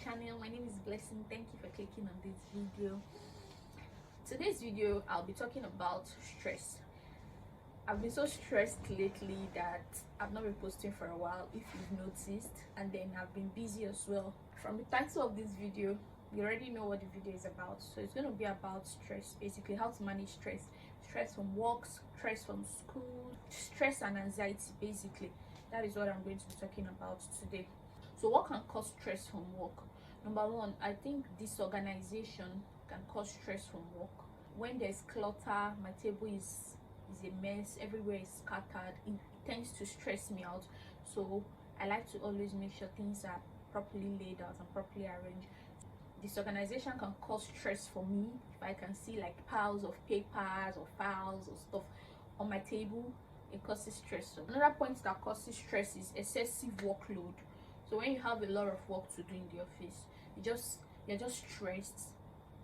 channel. My name is Blessing. Thank you for clicking on this video. Today's video I'll be talking about stress. I've been so stressed lately that I've not been posting for a while, if you've noticed, and then I've been busy as well. From the title of this video, you already know what the video is about. So it's going to be about stress, basically how to manage stress from work, stress from school, stress and anxiety. Basically that is what I'm going to be talking about today. So what can cause stress from work? Number one, I think disorganization can cause stress from work. When there's clutter, my table is a mess, everywhere is scattered, it tends to stress me out. So I like to always make sure things are properly laid out and properly arranged. Disorganization can cause stress for me. If I can see like piles of papers or files or stuff on my table, it causes stress. So another point that causes stress is excessive workload. So when you have a lot of work to do in the office, you're just stressed.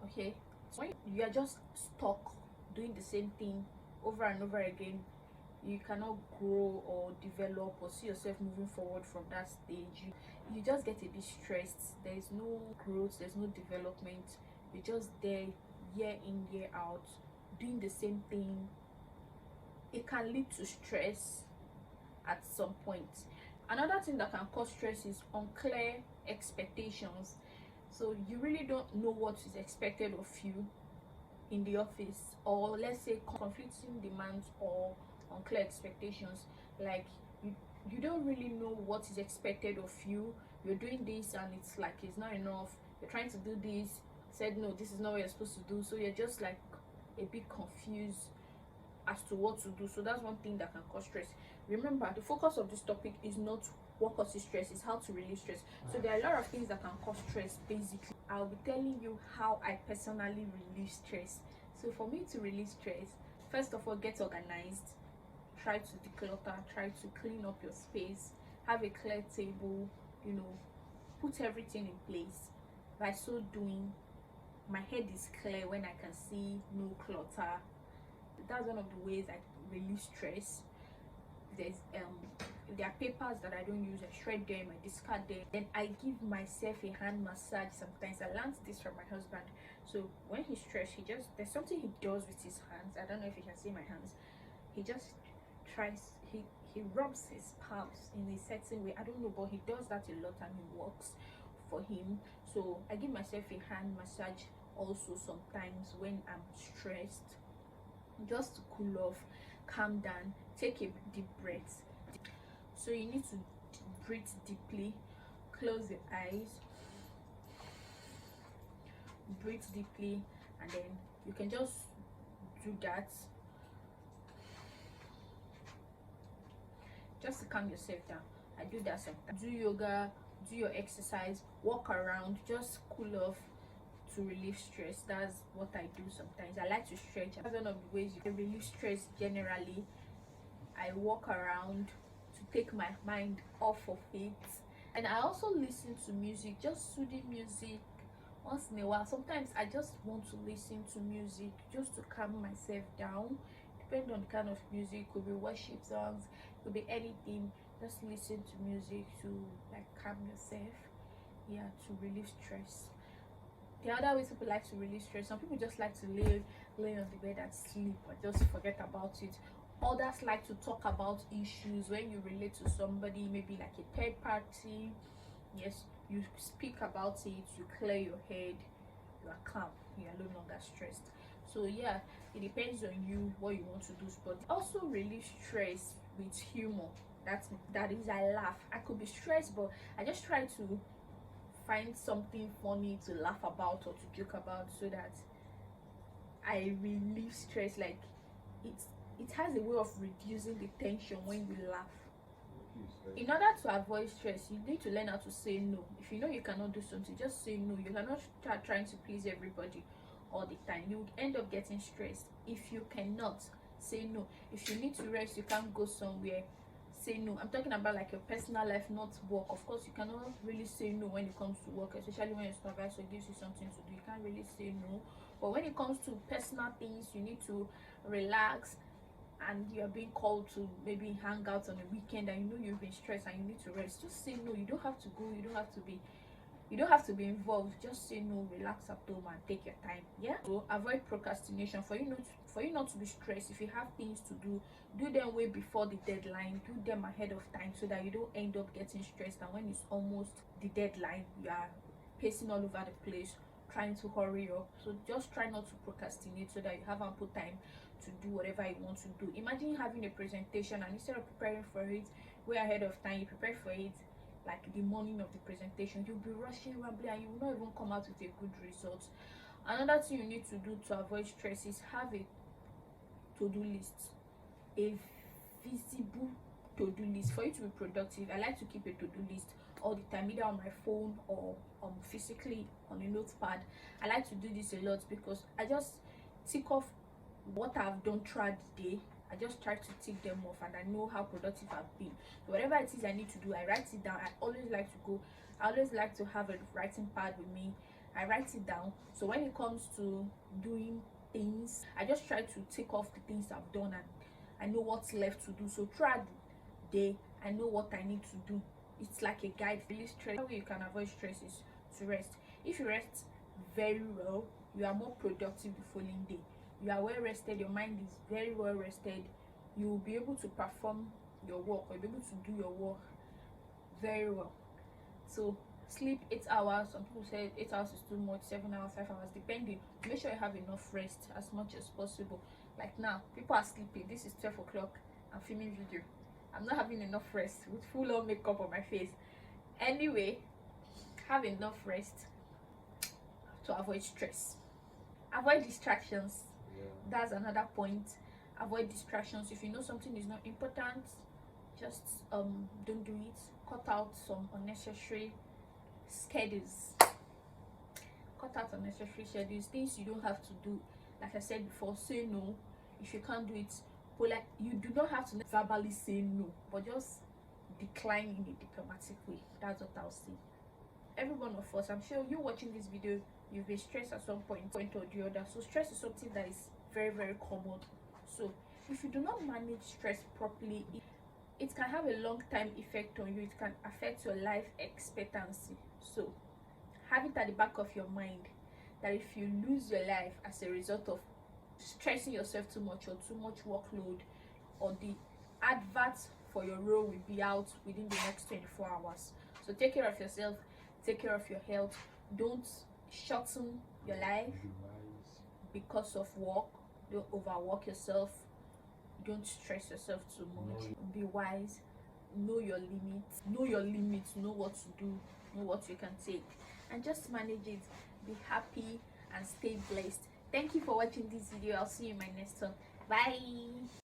Okay, so when you are just stuck doing the same thing over and over again, you cannot grow or develop or see yourself moving forward from that stage. You just get a bit stressed. There is no growth, there's no development. You're just there year in, year out, doing the same thing. It can lead to stress at some point. Another thing that can cause stress is unclear expectations. So you really don't know what is expected of you in the office, or let's say conflicting demands or unclear expectations. Like you don't really know what is expected of you. You're doing this and it's like it's not enough. You're trying to do this, said no, this is not what you're supposed to do. So you're just like a bit confused as to what to do. So that's one thing that can cause stress. Remember, the focus of this topic is not what causes stress, is how to relieve stress. So there are a lot of things that can cause stress. Basically, I'll be telling you how I personally relieve stress. So for me to relieve stress, first of all, get organized. Try to declutter, try to clean up your space, have a clear table, put everything in place. By so doing, my head is clear when I can see no clutter. That's one of the ways I relieve stress. If there are papers that I don't use, I shred them, I discard them. Then I give myself a hand massage. Sometimes I learned this from my husband. So when he's stressed, there's something he does with his hands. I don't know if you can see my hands. He just tries, he rubs his palms in a certain way. I don't know, but he does that a lot and it works for him. So I give myself a hand massage also sometimes when I'm stressed, just to cool off, calm down, take a deep breath. So you need to breathe deeply, close your eyes, breathe deeply, and then you can just do that just to calm yourself down. I do that sometimes. Do yoga, do your exercise, walk around, just cool off to relieve stress. That's what I do sometimes. I like to stretch. That's one of the ways you can relieve stress generally. I walk around to take my mind off of it. And I also listen to music, just soothing music once in a while. Sometimes I just want to listen to music just to calm myself down. Depending on the kind of music, could be worship songs, could be anything. Just listen to music to like calm yourself, to relieve stress. The other ways people like to relieve stress, some people just like to lay on the bed and sleep or just forget about it. Others like to talk about issues. When you relate to somebody, maybe like a third party, yes, you speak about it, you clear your head, you are calm, you are no longer stressed. So it depends on you what you want to do. But also relieve stress with humor. That is, I laugh. I could be stressed, but I just try to find something funny to laugh about or to joke about, so that I relieve stress. Like it has a way of reducing the tension when you laugh. In order to avoid stress, you need to learn how to say no. If you know you cannot do something, just say no. You cannot start trying to please everybody all the time. You end up getting stressed if you cannot say no. If you need to rest, you can't go somewhere, say no. I'm talking about like your personal life, not work. Of course, you cannot really say no when it comes to work, especially when your supervisor gives you something to do. You can't really say no. But when it comes to personal things, you need to relax, and you're being called to maybe hang out on a weekend and you know you've been stressed and you need to rest, just say no. You don't have to go, you don't have to be You don't have to be involved. Just say no, relax at home and take your time. Yeah. So avoid procrastination. For you not to be stressed, if you have things to do them way before the deadline. Do them ahead of time so that you don't end up getting stressed, and when it's almost the deadline, you are pacing all over the place trying to hurry up. So just try not to procrastinate so that you have ample time to do whatever you want to do. Imagine having a presentation, and instead of preparing for it way ahead of time, you prepare for it like the morning of the presentation. You'll be rushing, rambling, and you will not even come out with a good result. Another thing you need to do to avoid stress is have a to-do list, a visible to-do list. For you to be productive, I like to keep a to-do list all the time, either on my phone or physically on a notepad. I like to do this a lot because I just tick off what I've done throughout the day. I just try to tick them off, and I know how productive I've been. So whatever it is I need to do, I write it down. I always like to have a writing pad with me. I write it down, so when it comes to doing things, I just try to tick off the things I've done, and I know what's left to do. So throughout the day, I know what I need to do. It's like a guide. Really stress. How you can avoid stress is to rest. If you rest very well, you are more productive the following day. You are well rested, your mind is very well rested, you will be able to perform your work, or be able to do your work very well. So sleep 8 hours. Some people say 8 hours is too much, 7 hours, 5 hours, depending. Make sure you have enough rest as much as possible. Like now, people are sleeping. This is 12 o'clock. I'm filming video. I'm not having enough rest with full on makeup on my face. Anyway, have enough rest to avoid stress. Avoid distractions. That's another point. Avoid distractions. If you know something is not important, just don't do it. Cut out some unnecessary schedules. Cut out unnecessary schedules, things you don't have to do. Like I said before, say no if you can't do it. But like, you do not have to verbally say no, but just decline in a diplomatic way. That's what I'll say. Every one of us, I'm sure you watching this video, you've been stressed at some point or the other. So stress is something that is very, very common. So if you do not manage stress properly, it can have a long-term effect on you. It can affect your life expectancy. So have it at the back of your mind that if you lose your life as a result of stressing yourself too much, or too much workload, or the advert for your role will be out within the next 24 hours. So take care of yourself, take care of your health. Don't shorten your life because of work. Don't overwork yourself. Don't stress yourself too much. Be wise. Know your limits. Know what to do. Know what you can take, and just manage it. Be happy and stay blessed. Thank you for watching this video. I'll see you in my next one. Bye.